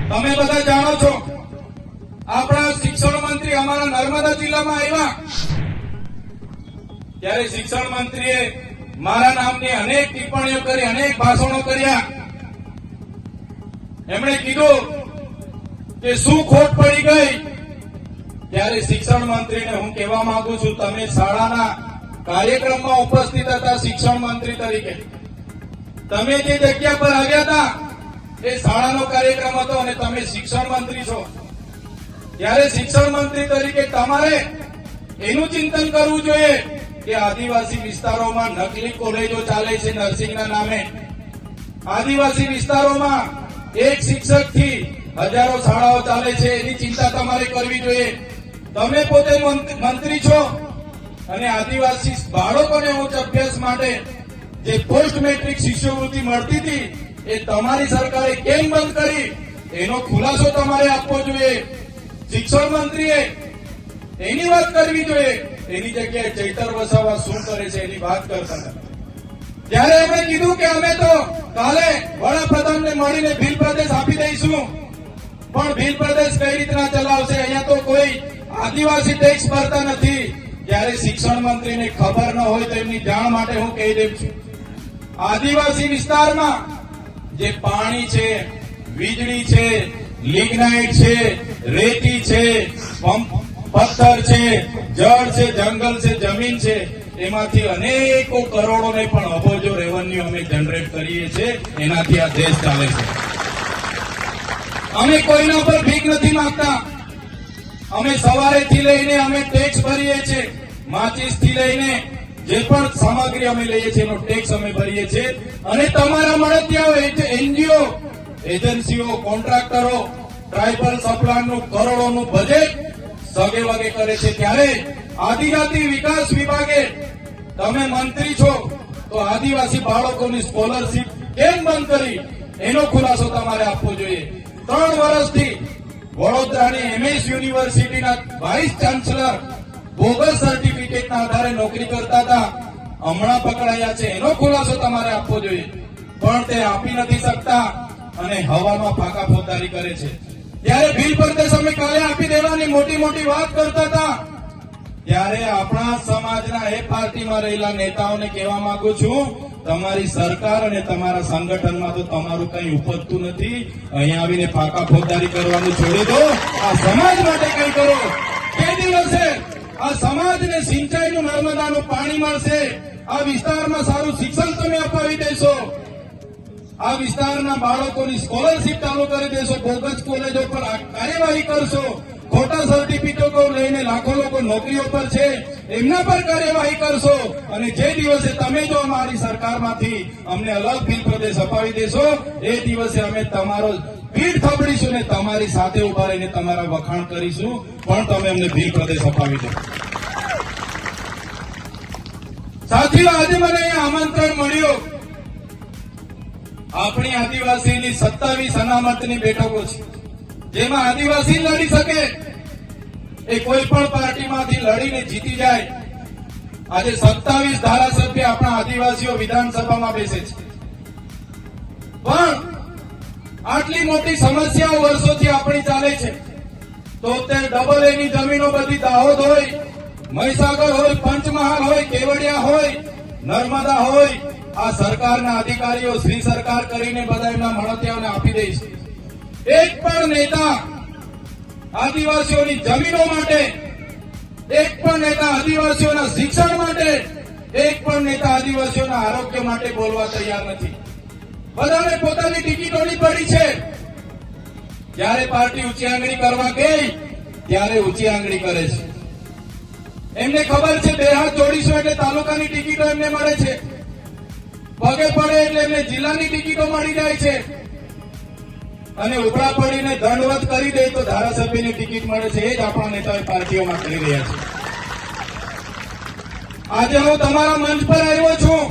તમે બધા જાણો છો, આપણા શિક્ષણ મંત્રી અમારા નર્મદા જિલ્લામાં આવ્યા ત્યારે શિક્ષણ મંત્રીએ મારા નામની અનેક ટિપ્પણીઓ કરી, અનેક ભાષણો કર્યા. એમણે કીધું કે શું ખોટ પડી ગઈ. ત્યારે શિક્ષણ મંત્રીને હું કહેવા માંગુ છું, તમે શાળાના કાર્યક્રમમાં ઉપસ્થિત હતા શિક્ષણ મંત્રી તરીકે. તમે જે જગ્યા પર આવ્યા હતા એ શાળાનો કાર્યક્રમ હતો અને તમે શિક્ષણ મંત્રી છો. ત્યારે શિક્ષણ મંત્રી તરીકે તમારે એનું ચિંતન કરવું જોઈએ કે આદિવાસી વિસ્તારોમાં નકલી કોલેજો ચાલે છે નર્સિંગના નામે. આદિવાસી વિસ્તારોમાં એક શિક્ષકથી હજારો શાળાઓ ચાલે છે, એની ચિંતા તમારે કરવી જોઈએ. તમે પોતે મંત્રી છો અને આદિવાસી બાળકોને ઉચ્ચ અભ્યાસ માટે જે પોસ્ટ મેટ્રિક શિષ્યવૃત્તિ મળતી હતી એ તમારી સરકારે કેમ બંધ કરી, એનો ખુલાસો તમારે આપવો જોઈએ. શિક્ષણ મંત્રીએ એની વાત કરવી જોઈએ. એની જગ્યાએ ચૈતર વસાવા શું કરે છે એની વાત કરતા હતા. ત્યારે એમણે કીધું કે અમે તો કાલે વડાપ્રધાનને મળીને ભીલ પ્રદેશ આપી દઈશું, પણ ભીલ પ્રદેશ કઈ રીતના ચલાવશે, અહીંયા તો કોઈ આદિવાસી ટેક્સ ભરતા નથી. ત્યારે શિક્ષણ મંત્રીને ખબર ન હોય તો એમની જાણ માટે હું કહી દઉં છું, આદિવાસી વિસ્તારમાં જે પાણી છે, વીજળી છે, લિગ્નાઇટ છે, રેતી છે, પથ્થર છે, જળ છે, જંગલ છે, જમીન છે, એમાંથી અનેકો કરોડો ને પણ અબજો રેવન્યુ અમે જનરેટ કરીએ છીએ. એનાથી આ દેશ ચાલે છે. અમે કોઈના પર ભીખ નથી માંગતા. અમે સવારેથી લઈને અમે ટેક્સ ભરીએ છીએ. માચીસ થી લઈને જે પણ સામગ્રી અમે લઈએ છીએ એનો ટેક્સ અમે ભરીએ છીએ. અને તમારા મળતિયાઓ, એનજીઓ, એજન્સીઓ, કોન્ટ્રાક્ટરો ટ્રાઇબલ સપ્લાયનું કરોડોનું બજેટ સગે વગે કરે છે. ત્યારે આદિજાતિ વિકાસ વિભાગે, તમે મંત્રી છો તો આદિવાસી બાળકોની સ્કોલરશીપ કેમ બંધ કરી એનો ખુલાસો તમારે આપવો જોઈએ. 3 વર્ષથી વડોદરાની એમએસ યુનિવર્સિટીના વાઇસ ચાન્સલર બોગસ સર્ટિફિકેટના આધારે નોકરી કરતા હતા, હમણાં પકડાયા છે, એનો ખુલાસો તમારે આપવો જોઈએ. પણ તે આપી નથી શકતા અને હવામાં ફાંકા ફોજદારી કરે છે. ત્યારે ભીલ પ્રદેશ અમે કાલે આપી દેવાની મોટી મોટી વાત કરતા હતા. ત્યારે આપણા સમાજના એ પાર્ટીમાં રહેલા નેતાઓને કહેવા માંગુ છું, તમારી સરકાર અને તમારા સંગઠનમાં તો તમારું કઈ ઉપજતું નથી. અહીંયા આવીને ફાંકા ફોજદારી કરવાનું છોડી દો. આ સમાજ માટે કઈ કરો. તે દિવસે આ સમાજને સિંચાઈનું નર્મદાનું પાણી મળશે. આ વિસ્તારમાં સારું શિક્ષણ તમે અપાવી દેશો. આ વિસ્તારના બાળકોની સ્કોલરશીપ ચાલુ કરી દેશો. બોગસ કોલેજો પર કાર્યવાહી કરશો. ખોટા સર્ટિફિકેટો લઈને લાખો લોકો નોકરીઓ પર છે, એમના પર કાર્યવાહી કરશો. અને જે દિવસે તમે જો અમારી સરકારમાંથી અમને અલગ ભીલ પ્રદેશ અપાવી દેશો, એ દિવસે અમે તમારો પીઠ થબડીશું ને તમારી સાથે ઉભા રહીને તમારા વખાણ કરીશું. પણ તમે અમને ભીલ પ્રદેશ અપાવી દો. સાથીઓ, આજે મને અહીંયા આમંત્રણ મળ્યું. આપણી આદિવાસીની 27 અનામતની બેઠકો છે, જેમાં આદિવાસી લડી શકે. એ કોઈ પણ પાર્ટીમાંથી લડીને જીતી જાય. આજે 27 ધારાસભ્ય આપણા આદિવાસીઓ વિધાનસભામાં બેસે છે. પણ આટલી મોટી સમસ્યાઓ વર્ષોથી આપણી ચાલે છે. તો ડબલ એની જમીનો બધી દાહોદ હોય, મહીસાગર હોય, પંચમહાલ હોય, કેવડિયા હોય, નર્મદા હોય, આ સરકારના અધિકારીઓ શ્રી સરકાર કરીને બધા એમના મળતિયાઓને આપી દે છે. એક પણ નેતા આદિવાસીઓની જમીનો માટે, એક પણ નેતા આદિવાસીઓના શિક્ષણ માટે, એક પણ નેતા આદિવાસીઓના આરોગ્ય માટે બોલવા તૈયાર નથી. બધાને પોતાની ટિકિટોની પડી છે. જ્યારે પાર્ટી ઊંચી આંગળી કરવા ગઈ ત્યારે ઊંચી આંગળી કરે છે. એમને ખબર છે 2 હાથ જોડીશું એટલે તાલુકાની ટિકિટો એમને મળે છે, પગે પડે એટલે એમને જિલ્લાની ટિકિટો મળી જાય છે, અને ઉપરા પડીને દંડવત કરી દે તો ધારાસભ્યની ટિકિટ મળે છે. એ જ આપણા નેતાઓ પાર્ટીઓમાં કરી રહ્યા છે. આજે હું તમારા મંચ પર આવ્યો છું